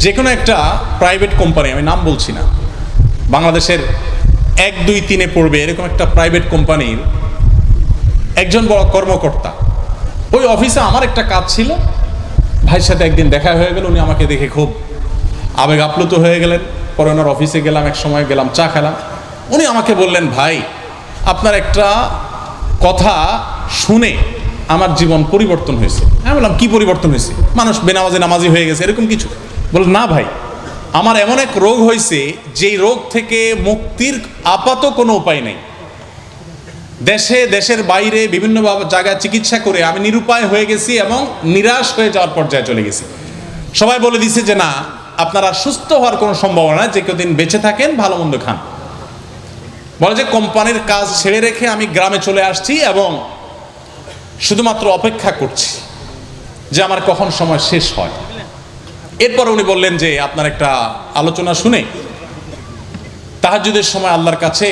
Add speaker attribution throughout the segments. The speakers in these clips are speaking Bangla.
Speaker 1: যে কোনো একটা প্রাইভেট কোম্পানি, আমি নাম বলছি না, বাংলাদেশের 1, 2, 3-এ পড়বে এরকম একটা প্রাইভেট কোম্পানির একজন বড় কর্মকর্তা, ওই অফিসে আমার একটা কাজ ছিল, ভাইয়ের সাথে একদিন দেখা হয়ে গেল, উনি আমাকে দেখে খুব আবেগ আপ্লুত হয়ে গেলেন। পরে ওনার অফিসে গেলাম, এক সময় গেলাম, চা খেলাম। উনি আমাকে বললেন, ভাই আপনার একটা কথা শুনে আমার জীবন পরিবর্তন হয়েছে। আমি বললাম, কি পরিবর্তন হয়েছে? মানুষ বেনামাজি নামাজি হয়ে গেছে এরকম কিছু? বললেন, না ভাই, আমার এমন এক রোগ হয়েছে যেই রোগ থেকে মুক্তির আপাত কোনো উপায় নেই। দেশের বাইরে বিভিন্ন জায়গায় চিকিৎসা করে আমি নিরুপায় হয়ে গেছি এবং নিরাশ হয়ে যাওয়ার পর্যায়ে চলে গেছি। সবাই বলে দিছে যে না, আপনারা সুস্থ হওয়ার কোনো সম্ভাবনা নাই, যে কদিন বেঁচে থাকেন ভালো মন্দ খান। বলে যে কোম্পানির কাজ ছেড়ে রেখে আমি গ্রামে চলে আসছি এবং শুধুমাত্র অপেক্ষা করছি যে আমার কখন সময় শেষ হয়। এরপর উনি বললেন যে আপনার একটা আলোচনা শুনে তাহাজ্জুদের সময় আল্লাহর কাছে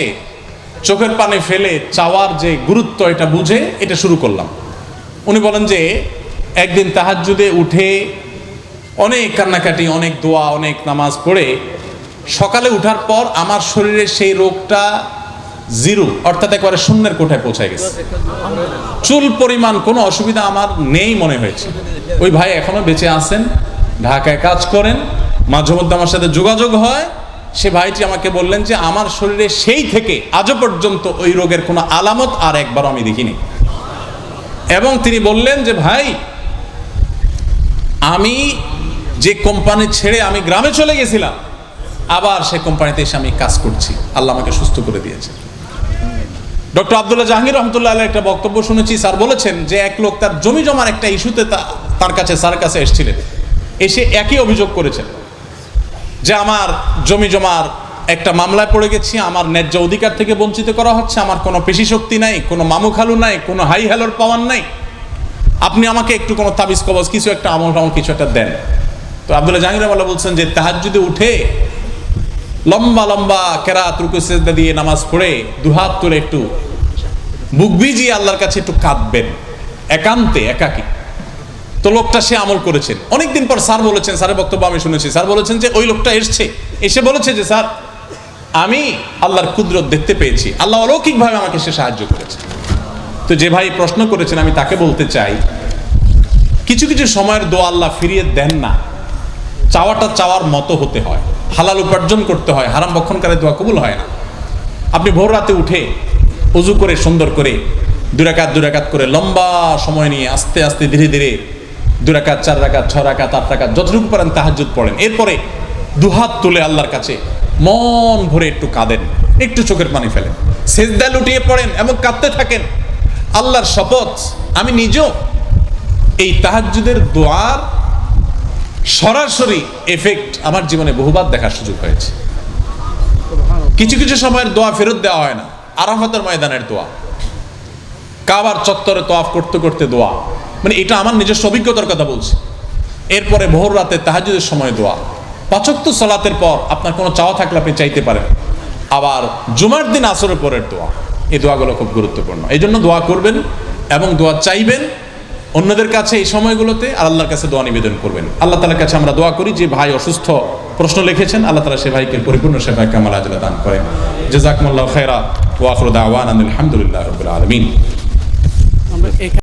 Speaker 1: চোখের পানি ফেলে চাওয়ার যে গুরুত্ব, এটা বুঝে এটা শুরু করলাম। উনি বলেন যে একদিন তাহাজ্জুদে উঠে অনেক কান্নাকাটি, অনেক দোয়া, অনেক নামাজ পড়ে সকালে উঠার পর আমার শরীরে সেই রোগটা জিরো, অর্থাৎ একবারে শূন্যের কোঠায় পৌঁছে গেছে। চুল পরিমাণ কোনো অসুবিধা আমার নেই মনে হয়েছে। ওই ভাই এখনো বেঁচে আছেন, ঢাকায় কাজ করেন, মাঝে মধ্যে আমার সাথে যোগাযোগ হয়। সে ভাইটি আমাকে বললেন যে আমার শরীরে সেই থেকে আজও পর্যন্ত ওই রোগের কোনো আলামত আর একবারও আমি দেখিনি। এবং তিনি বললেন যে ভাই, আমি যে কোম্পানি ছেড়ে আমি গ্রামে চলে গেছিলাম, আবার সেই কোম্পানিতে এসে আমি কাজ করছি, আল্লাহ আমাকে সুস্থ করে দিয়েছে। ডক্টর আব্দুল্লাহ জাহাঙ্গীর রহমতুল্লাহ আলাইহির একটা বক্তব্য শুনেছি, স্যার বলেছেন যে এক লোক তার জমি জমার একটা ইস্যুতে তার কাছে স্যার কাছে এসেছিলেন, এসে একই অভিযোগ করেছেন যে আমার জমি জমার একটা মামলায় পড়ে গেছি, আমার ন্যায্য অধিকার থেকে বঞ্চিত করা হচ্ছে, আমার কোনো পেশি শক্তি নাই, কোনো মামু খালু নাই, কোনো হাই হ্যালোর পাওয়ার নাই, আপনি আমাকে একটু কোনো তাবিজ কবজ কিছু একটা আমল কিছু একটা দেন। তো আব্দুল্লাহ জাহাঙ্গীর রহমাতুল্লাহ বলছেন যে তাহাজ্জুদে উঠে লম্বা লম্বা কেরাত রুকু সিজদা দিয়ে নামাজ পড়ে দুহাত তুলে একটু বুক ভিজিয়ে আল্লাহর কাছে একটু কাঁদবেন, একান্তে একাকী। তো লোকটা সে আমল করেছেন। অনেকদিন পর স্যার বলেছেন, স্যারের বক্তব্য আমি শুনেছি, স্যার বলেছেন যে ওই লোকটা এসে বলেছে যে স্যার, আমি আল্লাহর কুদরত দেখতে পেয়েছি, আল্লাহ অলৌকিকভাবে আমাকে সে সাহায্য করেছে। তো যে ভাই প্রশ্ন করেছেন, আমি তাকে বলতে চাই, কিছু কিছু সময়ের দোয়া আল্লাহ ফিরিয়ে দেন না। চাওয়াটা চাওয়ার মতো হতে হয়, হালাল উপার্জন করতে হয়, হারাম বক্ষণকারী দোয়া কবুল হয় না। আপনি ভোর রাতে উঠে ওযু করে সুন্দর করে 2 রাকাত করে লম্বা সময় নিয়ে আস্তে আস্তে ধীরে ধীরে 2 রাকাত, 4 রাকাত, 6 রাকাত, 8 রাকাত যতটুকু পারেন তাহাজ্জুদ পড়েন। এরপরে দুহাত তুলে আল্লাহর কাছে মন ভরে একটু কাঁদেন, একটু চোখের পানি ফেলেন, সিজদা লুটিয়ে পড়েন এবং কাঁদতে থাকেন। আল্লাহর শপথ, আমি নিজেও এই তাহাজ্জুদের দোয়ার সরাসরি এফেক্ট আমার জীবনে বহুবার দেখার সুযোগ হয়েছে। কিছু কিছু সময়ের দোয়া ফেরত দেওয়া হয় না। আরাফাতের ময়দানের দোয়া, কাবার চত্বরে তওয়াফ করতে করতে দোয়া, মানে এটা আমার নিজস্ব অভিজ্ঞতার কথা বলছি। এরপরে ভোর রাতে তাহাজ্জুদের সময় দোয়া, 5 ওয়াক্ত সালাতের পর আপনার কোনো চাওয়া থাকলে আপনি চাইতে পারেন। আবার জুমার দিন আসরের পরের দোয়া, এই দোয়াগুলো খুব গুরুত্বপূর্ণ। এই জন্য দোয়া করবেন এবং দোয়া চাইবেন অন্যদের কাছে এই সময়গুলোতে, আর আল্লাহর কাছে দোয়া নিবেদন করবেন। আল্লাহ তাআলার কাছে আমরা দোয়া করি, যে ভাই অসুস্থ প্রশ্ন লিখেছেন, আল্লাহ তাআলা সে ভাইকে পরিপূর্ণ সেবা কামাল আজলা দান করেন। জাযাকুমুল্লাহু খায়রা ওয়া আখিরু দাওয়ানা আলহামদুলিল্লাহি রাব্বিল আলামিন।